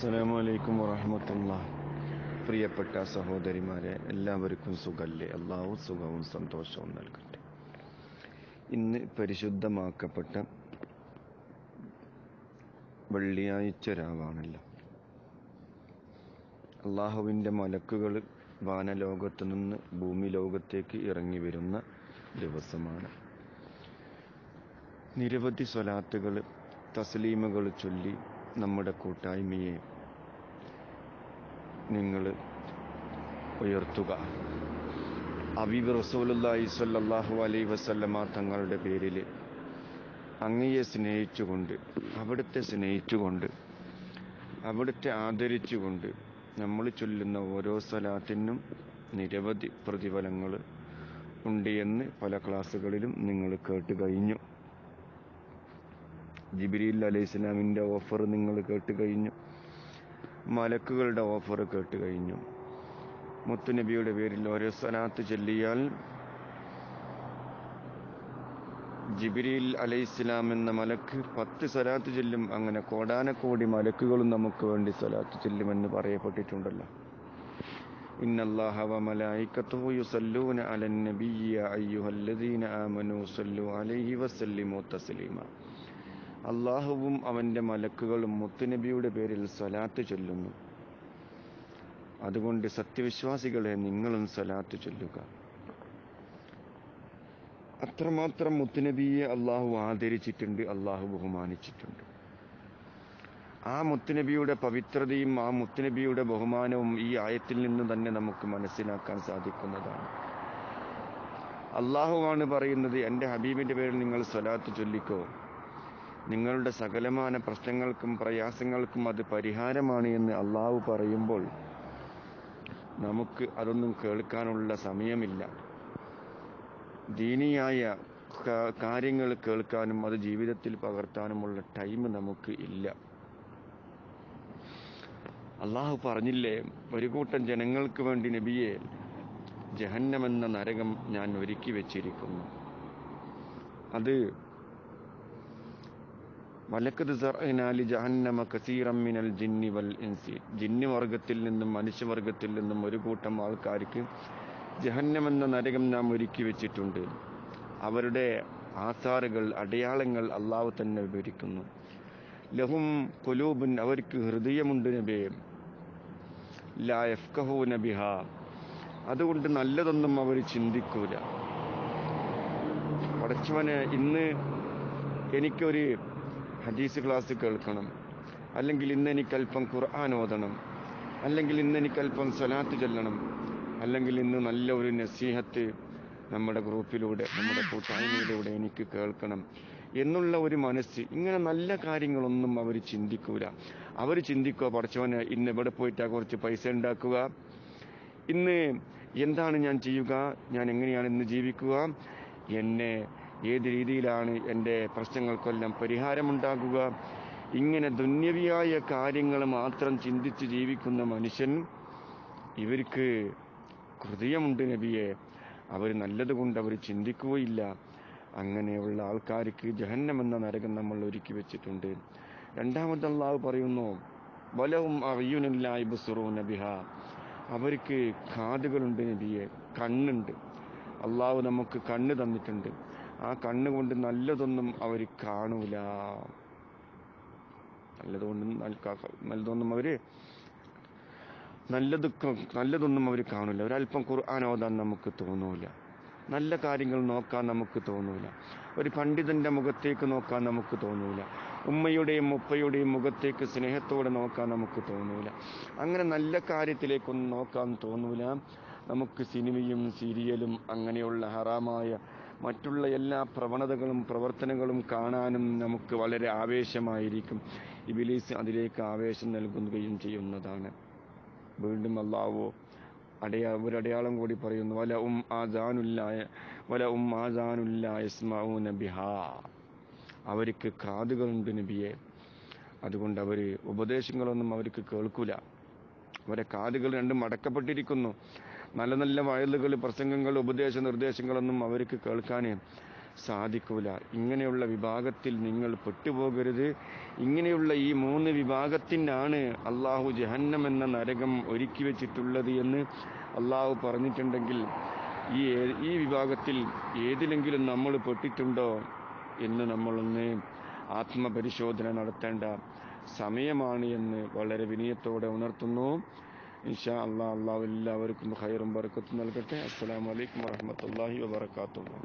അസ്സലാമു അലൈക്കും വറഹ്മത്തുള്ളാഹി. പ്രിയപ്പെട്ട സഹോദരിമാരെ, എല്ലാവർക്കും സുഖല്ലേ? അള്ളാഹു സുഖവും സന്തോഷവും നൽകട്ടെ. ഇന്ന് പരിശുദ്ധമാക്കപ്പെട്ട വെള്ളിയാഴ്ച രാവാണല്ലോ. അള്ളാഹുവിൻ്റെ മലക്കുകൾ വാനലോകത്തു നിന്ന് ഭൂമി ലോകത്തേക്ക് ഇറങ്ങി വരുന്ന ദിവസമാണ്. നിരവധി സ്വലാത്തുകൾ, തസ്ലീമുകൾ ചൊല്ലി നമ്മുടെ കൂട്ടായ്മയെ നിങ്ങൾ ഉയർത്തുക. ഹബീബ് റസൂലുള്ളാഹി സ്വല്ലല്ലാഹു അലൈഹി വസല്ലമ തങ്ങളുടെ പേരിൽ അങ്ങയെ സ്നേഹിച്ചുകൊണ്ട്, അവിടുത്തെ സ്നേഹിച്ചുകൊണ്ട്, അവിടുത്തെ ആദരിച്ചുകൊണ്ട് നമ്മൾ ചൊല്ലുന്ന ഓരോ സ്വലാത്തിനും നിരവധി പ്രതിഫലങ്ങൾ ഉണ്ട് എന്ന് പല ക്ലാസ്സുകളിലും നിങ്ങൾ കേട്ട് കഴിഞ്ഞു. ജിബ്രീൽ അലൈഹിസ്സലാമിൻ്റെ ഓഫർ നിങ്ങൾ കേട്ട് കഴിഞ്ഞു. മലക്കുകളുടെ ഓഫർ കേട്ട് കഴിഞ്ഞു. മുത്തുനബിയുടെ പേരിൽ ഓരോ സ്വലാത്ത് ചൊല്ലിയാൽ ജിബ്രീൽ അലൈഹിസ്സലാം എന്ന മലക്ക് 10 സ്വലാത്ത് ചൊല്ലും. അങ്ങനെ കോടാനക്കോടി മലക്കുകളും നമുക്ക് വേണ്ടി സ്വലാത്ത് ചൊല്ലുമെന്ന് പറയപ്പെട്ടിട്ടുണ്ടല്ലോ. ഇന്നല്ലാഹ വ മലായികത്തുഹു യുസല്ലൂന അലൻ നബിയ്യ അയ്യുഹല്ലദീന ആമനൂ സല്ലു അലൈഹി വസല്ലിമു തസ്ലീമ. അള്ളാഹുവും അവൻ്റെ മലക്കുകളും മുത്തുനബിയുടെ പേരിൽ സ്വലാത്ത് ചൊല്ലുന്നു. അതുകൊണ്ട് സത്യവിശ്വാസികളെ, നിങ്ങളും സ്വലാത്ത് ചൊല്ലുക. അത്രമാത്രം മുത്തുനബിയെ അള്ളാഹു ആദരിച്ചിട്ടുണ്ട്, അള്ളാഹു ബഹുമാനിച്ചിട്ടുണ്ട്. ആ മുത്തുനബിയുടെ പവിത്രതയും ആ മുത്തുനബിയുടെ ബഹുമാനവും ഈ ആയത്തിൽ നിന്ന് തന്നെ നമുക്ക് മനസ്സിലാക്കാൻ സാധിക്കുന്നതാണ്. അള്ളാഹുവാണ് പറയുന്നത്, എൻ്റെ ഹബീബിൻ്റെ പേരിൽ നിങ്ങൾ സ്വലാത്ത് ചൊല്ലിക്കോ, നിങ്ങളുടെ സകലമാന പ്രശ്നങ്ങൾക്കും പ്രയാസങ്ങൾക്കും അത് പരിഹാരമാണ് എന്ന് അള്ളാഹു പറയുമ്പോൾ നമുക്ക് അതൊന്നും കേൾക്കാനുള്ള സമയമില്ല. ദീനിയായ കാര്യങ്ങൾ കേൾക്കാനും അത് ജീവിതത്തിൽ പകർത്താനുമുള്ള ടൈം നമുക്ക് ഇല്ല. അള്ളാഹു പറഞ്ഞില്ലേ, ഒരു കൂട്ടം ജനങ്ങൾക്ക് വേണ്ടി നബിയെ ജഹന്നമെന്ന നരകം ഞാൻ ഒരുക്കി വെച്ചിരിക്കുന്നു. അത് വലഖദ് സറഅനാ ലി ജഹന്നമ കസീറൻ മിനൽ ജിന്നി വൽ ഇൻസി. ജിന്ന് വർഗത്തിൽ നിന്നും മനുഷ്യവർഗത്തിൽ നിന്നും ഒരു കൂട്ടം ആൾക്കാർക്ക് ജഹന്നമെന്ന നരകം നാം ഒരുക്കി വെച്ചിട്ടുണ്ട്. അവരുടെ ആസാറുകൾ, അടയാളങ്ങൾ അള്ളാഹു തന്നെ വിവരിക്കുന്നു. ലഹും ഖുലൂബുൻ, അവർക്ക് ഹൃദയമുണ്ട് നബിയേ, ലാ യഫ്ഖഹൂന ബിഹാ, അതുകൊണ്ട് നല്ലതൊന്നും അവർ ചിന്തിക്കൂല. പടച്ചവനെ, ഇന്ന് എനിക്കൊരു ഹദീസ് ക്ലാസ് കേൾക്കണം, അല്ലെങ്കിൽ ഇന്ന് എനിക്കല്പം ഖുർആൻ ഓതണം, അല്ലെങ്കിൽ ഇന്ന് എനിക്കല്പം സ്വലാത്ത് ചൊല്ലണം, അല്ലെങ്കിൽ ഇന്ന് നല്ല ഒരു നസീഹത്ത് നമ്മുടെ ഗ്രൂപ്പിലൂടെ, നമ്മുടെ കൂട്ടായ്മയിലൂടെ എനിക്ക് കേൾക്കണം എന്നുള്ള ഒരു മനസ്സ്, ഇങ്ങനെ നല്ല കാര്യങ്ങളൊന്നും അവർ ചിന്തിക്കൂല. അവർ ചിന്തിക്കുക, പടച്ചവനെ ഇന്ന് ഇവിടെ പോയിട്ടാ കുറച്ച് പൈസ ഉണ്ടാക്കുക, ഇന്ന് എന്താണ് ഞാൻ ചെയ്യുക, ഞാൻ എങ്ങനെയാണ് ഇന്ന് ജീവിക്കുക, എന്നെ ഏത് രീതിയിലാണ് എൻ്റെ പ്രശ്നങ്ങൾക്കെല്ലാം പരിഹാരമുണ്ടാകുക, ഇങ്ങനെ ദുന്യവിയായ കാര്യങ്ങൾ മാത്രം ചിന്തിച്ച് ജീവിക്കുന്ന മനുഷ്യൻ, ഇവർക്ക് ഹൃദയമുണ്ട് നബിയെ, അവർ നല്ലതുകൊണ്ട് അവർ ചിന്തിക്കുകയില്ല. അങ്ങനെയുള്ള ആൾക്കാർക്ക് ജഹന്നമെന്ന നരകം നമ്മൾ ഒരുക്കി വെച്ചിട്ടുണ്ട്. രണ്ടാമത് അള്ളാഹു പറയുന്നു, വലഹും അഅ്യുനുൻ ലാ യബ്സുറൂന ബിഹാ, അവർക്ക് കാതുകളുണ്ട് നബിയെ, കണ്ണുണ്ട്. അള്ളാഹു നമുക്ക് കണ്ണ് തന്നിട്ടുണ്ട്. ആ കണ്ണുകൊണ്ട് നല്ലതൊന്നും അവർ കാണൂല. നല്ലതൊന്നും അവർ കാണൂല. ഒരല്പം ഖുർആൻ ഓതാൻ നമുക്ക് തോന്നൂല. നല്ല കാര്യങ്ങൾ നോക്കാൻ നമുക്ക് തോന്നൂല. ഒരു പണ്ഡിതൻ്റെ മുഖത്തേക്ക് നോക്കാൻ നമുക്ക് തോന്നൂല. ഉമ്മയുടെയും ഉപ്പയുടെയും മുഖത്തേക്ക് സ്നേഹത്തോടെ നോക്കാൻ നമുക്ക് തോന്നൂല. അങ്ങനെ നല്ല കാര്യത്തിലേക്കൊന്നും നോക്കാൻ തോന്നൂല. നമുക്ക് സിനിമയും സീരിയലും അങ്ങനെയുള്ള ഹറാമായ മറ്റുള്ള എല്ലാ പ്രവണതകളും പ്രവർത്തനങ്ങളും കാണാനും നമുക്ക് വളരെ ആവേശമായിരിക്കും. ഇബ്ലീസ് അതിലേക്ക് ആവേശം നൽകുകയും ചെയ്യുന്നതാണ്. വീണ്ടും അല്ലാഹു ഒരടയാളം കൂടി പറയുന്നു, വലഉം ആസാനുല്ലാ യസ്മഊന ബിഹാ, അവർക്ക് കാതുകളുണ്ട് നബിയെ, അതുകൊണ്ട് അവർ ഉപദേശങ്ങളൊന്നും അവർക്ക് കേൾക്കൂല. അവരെ കാതുകൾ രണ്ടും അടക്കപ്പെട്ടിരിക്കുന്നു. നല്ല നല്ല വയലുകൾ, പ്രസംഗങ്ങൾ, ഉപദേശ നിർദ്ദേശങ്ങളൊന്നും അവർക്ക് കേൾക്കാൻ സാധിക്കൂല. ഇങ്ങനെയുള്ള വിഭാഗത്തിൽ നിങ്ങൾ പെട്ടുപോകരുത്. ഇങ്ങനെയുള്ള ഈ 3 വിഭാഗത്തിനാണ് അള്ളാഹു ജഹന്നം എന്ന നരകം ഒരുക്കി വെച്ചിട്ടുള്ളത് എന്ന് അള്ളാഹു പറഞ്ഞിട്ടുണ്ടെങ്കിൽ ഈ വിഭാഗത്തിൽ ഏതിലെങ്കിലും നമ്മൾ പെട്ടിട്ടുണ്ടോ എന്ന് നമ്മളൊന്ന് ആത്മപരിശോധന നടത്തേണ്ട സമയമാണ് എന്ന് വളരെ വിനയത്തോടെ ഉണർത്തുന്നു. ഇൻഷാ അല്ലാഹ് അള്ളാഹു എല്ലാവർക്കും ഖൈറും ബർക്കത്തും നൽകട്ടെ. അസ്സലാമു അലൈക്കും വറഹ്മത്തുള്ളാഹി വബറകാതുഹു.